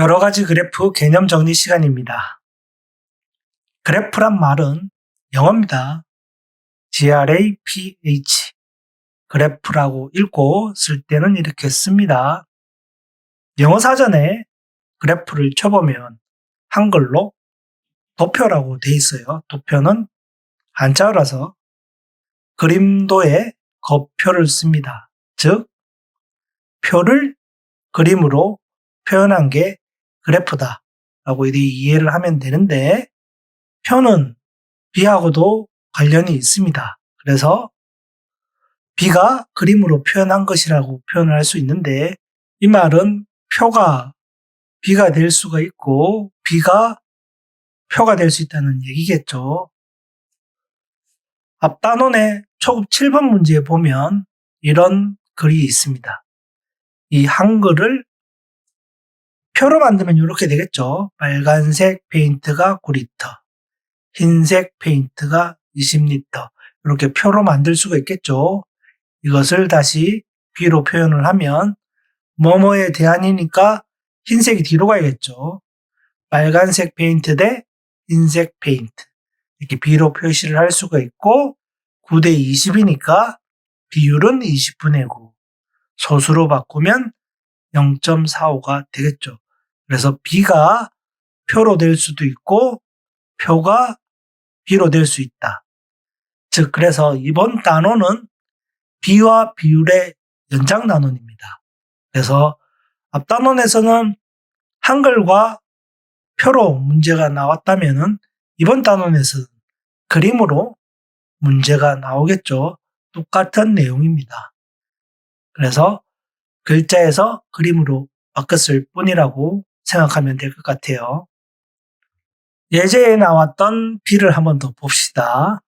여러 가지 그래프 개념 정리 시간입니다. 그래프란 말은 영어입니다. graph, 그래프라고 읽고 쓸 때는 이렇게 씁니다. 영어 사전에 그래프를 쳐보면 한글로 도표라고 돼 있어요. 도표는 한자어라서 그림도에 거표를 씁니다. 즉, 표를 그림으로 표현한 게 그래프다 라고 이해를 하면 되는데, 표는 비하고도 관련이 있습니다. 그래서 비가 그림으로 표현한 것이라고 표현을 할 수 있는데, 이 말은 표가 비가 될 수가 있고 비가 표가 될 수 있다는 얘기겠죠. 앞 단원의 초급 7번 문제에 보면 이런 글이 있습니다. 이 한글을 표로 만들면 이렇게 되겠죠. 빨간색 페인트가 9리터, 흰색 페인트가 20리터, 이렇게 표로 만들 수가 있겠죠. 이것을 다시 비로 표현을 하면 뭐뭐에 대한이니까 흰색이 뒤로 가야겠죠. 빨간색 페인트 대 흰색 페인트, 이렇게 비로 표시를 할 수가 있고, 9대 20이니까 비율은 20분의 9, 소수로 바꾸면 0.45가 되겠죠. 그래서 비가 표로 될 수도 있고 표가 비로 될 수 있다. 즉, 그래서 이번 단원은 비와 비율의 연장 단원입니다. 그래서 앞 단원에서는 한글과 표로 문제가 나왔다면은 이번 단원에서는 그림으로 문제가 나오겠죠. 똑같은 내용입니다. 그래서 글자에서 그림으로 바꿨을 뿐이라고 생각하면 될 것 같아요. 예제에 나왔던 비를 한번 더 봅시다.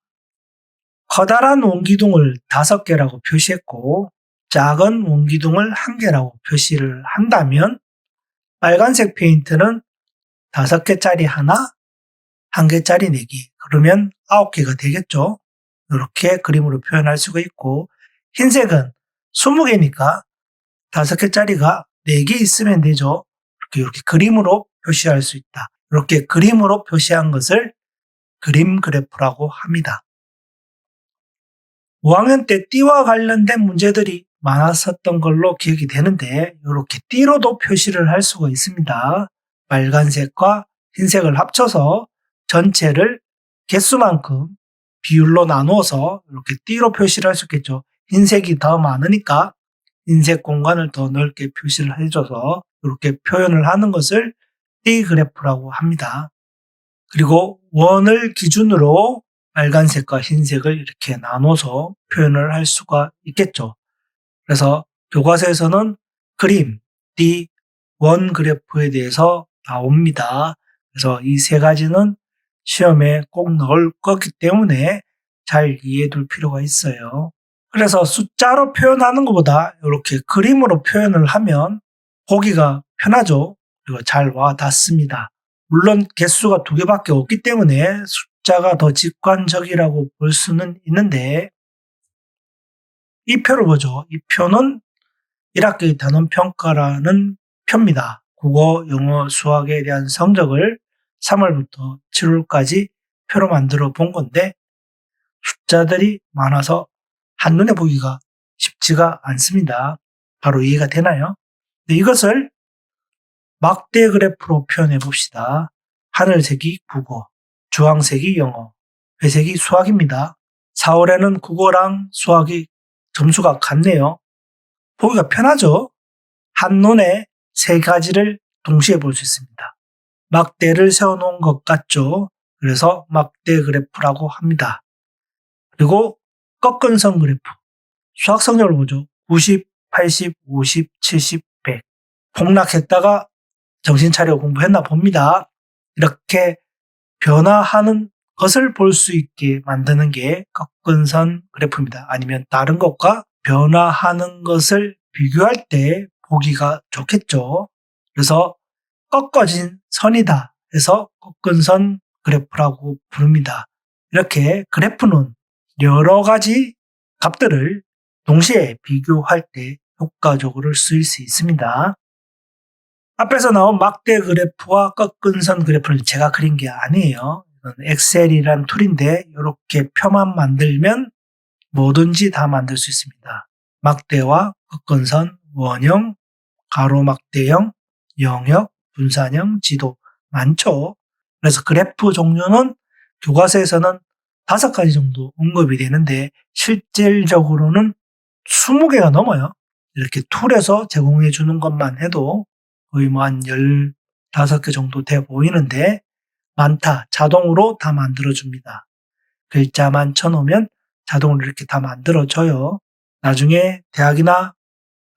커다란 원기둥을 5개라고 표시했고 작은 원기둥을 1개라고 표시를 한다면 빨간색 페인트는 5개짜리 하나, 1개짜리 4개, 그러면 9개가 되겠죠. 이렇게 그림으로 표현할 수가 있고, 흰색은 20개니까 5개짜리가 4개 있으면 되죠. 이렇게 그림으로 표시할 수 있다. 이렇게 그림으로 표시한 것을 그림 그래프라고 합니다. 5학년 때 띠와 관련된 문제들이 많았었던 걸로 기억이 되는데, 이렇게 띠로도 표시를 할 수가 있습니다. 빨간색과 흰색을 합쳐서 전체를 개수만큼 비율로 나누어서 이렇게 띠로 표시를 할 수 있겠죠. 흰색이 더 많으니까 흰색 공간을 더 넓게 표시를 해줘서 이렇게 표현을 하는 것을 띠 그래프라고 합니다. 그리고 원을 기준으로 빨간색과 흰색을 이렇게 나눠서 표현을 할 수가 있겠죠. 그래서 교과서에서는 그림, 띠, 원 그래프에 대해서 나옵니다. 그래서 이 3가지는 시험에 꼭 넣을 거기 때문에 잘 이해해 둘 필요가 있어요. 그래서 숫자로 표현하는 것보다 이렇게 그림으로 표현을 하면 보기가 편하죠. 그리고 잘 와 닿습니다. 물론 개수가 2개밖에 없기 때문에 숫자가 더 직관적이라고 볼 수는 있는데, 이 표를 보죠. 이 표는 1학기 단원평가라는 표입니다. 국어, 영어, 수학에 대한 성적을 3월부터 7월까지 표로 만들어 본 건데, 숫자들이 많아서 한눈에 보기가 쉽지가 않습니다. 바로 이해가 되나요? 네, 이것을 막대 그래프로 표현해 봅시다. 하늘색이 국어, 주황색이 영어, 회색이 수학입니다. 4월에는 국어랑 수학이 점수가 같네요. 보기가 편하죠? 한눈에 3가지를 동시에 볼 수 있습니다. 막대를 세워놓은 것 같죠? 그래서 막대 그래프라고 합니다. 그리고 꺾은 선 그래프. 수학 성적을 보죠. 90, 80, 50, 70, 100. 폭락했다가 정신 차려 공부했나 봅니다. 이렇게 변화하는 것을 볼 수 있게 만드는 게 꺾은 선 그래프입니다. 아니면 다른 것과 변화하는 것을 비교할 때 보기가 좋겠죠. 그래서 꺾어진 선이다 해서 꺾은 선 그래프라고 부릅니다. 이렇게 그래프는 여러 가지 값들을 동시에 비교할 때 효과적으로 쓰일 수 있습니다. 앞에서 나온 막대 그래프와 꺾은 선 그래프는 제가 그린 게 아니에요. 이건 엑셀이란 툴인데 이렇게 표만 만들면 뭐든지 다 만들 수 있습니다. 막대와 꺾은 선, 원형, 가로막대형, 영역, 분산형, 지도 많죠. 그래서 그래프 종류는 교과서에서는 5가지 정도 언급이 되는데 실질적으로는 20개가 넘어요. 이렇게 툴에서 제공해 주는 것만 해도 거의 뭐 한 15개 정도 돼 보이는데 많다. 자동으로 다 만들어줍니다. 글자만 쳐놓으면 자동으로 이렇게 다 만들어져요. 나중에 대학이나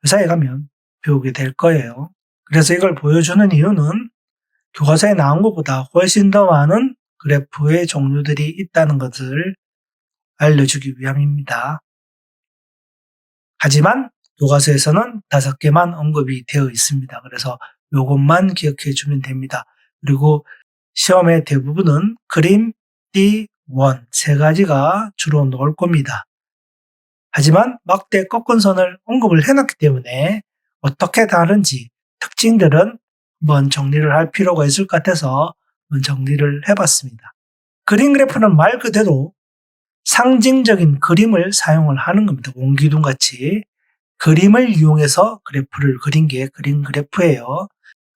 회사에 가면 배우게 될 거예요. 그래서 이걸 보여주는 이유는 교과서에 나온 것보다 훨씬 더 많은 그래프의 종류들이 있다는 것을 알려주기 위함입니다. 하지만 교과서에서는 5개만 언급이 되어 있습니다. 그래서 이것만 기억해 주면 됩니다. 그리고 시험의 대부분은 그림, 띠, 원 3가지가 주로 나올 겁니다. 하지만 막대 꺾은 선을 언급을 해놨기 때문에 어떻게 다른지 특징들은 한번 정리를 할 필요가 있을 것 같아서 한번 정리를 해봤습니다. 그림 그래프는 말 그대로 상징적인 그림을 사용을 하는 겁니다. 원기둥 같이 그림을 이용해서 그래프를 그린 게 그림 그래프예요.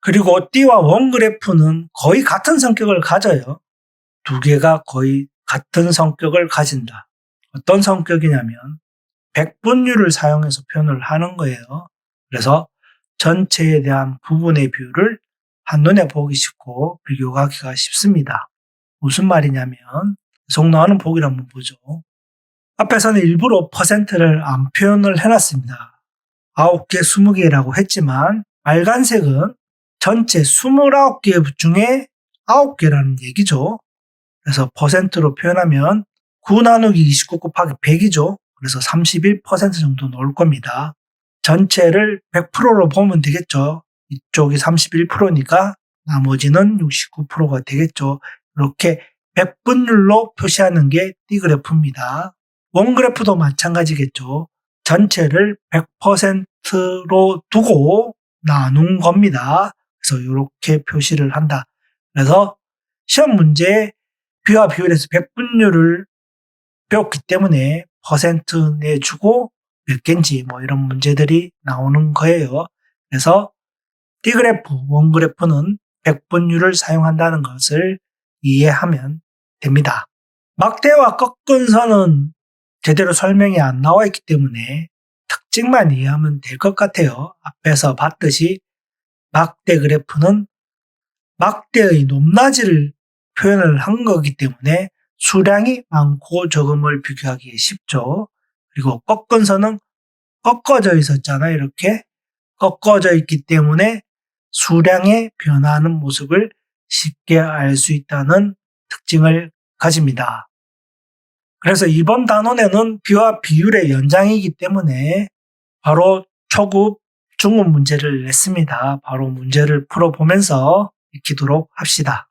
그리고 띠와 원 그래프는 거의 같은 성격을 가져요. 2개가 거의 같은 성격을 가진다. 어떤 성격이냐면 백분율을 사용해서 표현을 하는 거예요. 그래서 전체에 대한 부분의 비율을 한눈에 보기 쉽고 비교하기가 쉽습니다. 무슨 말이냐면 계속 나오는 보기를 한번 보죠. 앞에서는 일부러 퍼센트를 안 표현을 해놨습니다. 9개, 20개라고 했지만 빨간색은 전체 29개 중에 9개라는 얘기죠. 그래서 퍼센트로 표현하면 9 나누기 29 곱하기 100이죠. 그래서 31% 정도 나올 겁니다. 전체를 100%로 보면 되겠죠. 이쪽이 31%니까 나머지는 69%가 되겠죠. 이렇게 100분율로 표시하는 게 D그래프입니다. 원그래프도 마찬가지겠죠. 전체를 100%로 두고 나눈 겁니다. 그래서 이렇게 표시를 한다. 그래서 시험 문제에 비와 비율에서 100분율을 배웠기 때문에 퍼센트 내주고 몇 개인지 뭐 이런 문제들이 나오는 거예요. 그래서 D그래프, 원그래프는 100분율을 사용한다는 것을 이해하면 됩니다. 막대와 꺾은 선은 제대로 설명이 안 나와 있기 때문에 특징만 이해하면 될 것 같아요. 앞에서 봤듯이 막대 그래프는 막대의 높낮이를 표현을 한 거기 때문에 수량이 많고 적음을 비교하기 쉽죠. 그리고 꺾은 선은 꺾어져 있었잖아요. 이렇게 꺾어져 있기 때문에 수량의 변화하는 모습을 쉽게 알 수 있다는 특징을 가집니다. 그래서 이번 단원에는 비와 비율의 연장이기 때문에 바로 초급, 중급 문제를 냈습니다. 바로 문제를 풀어보면서 익히도록 합시다.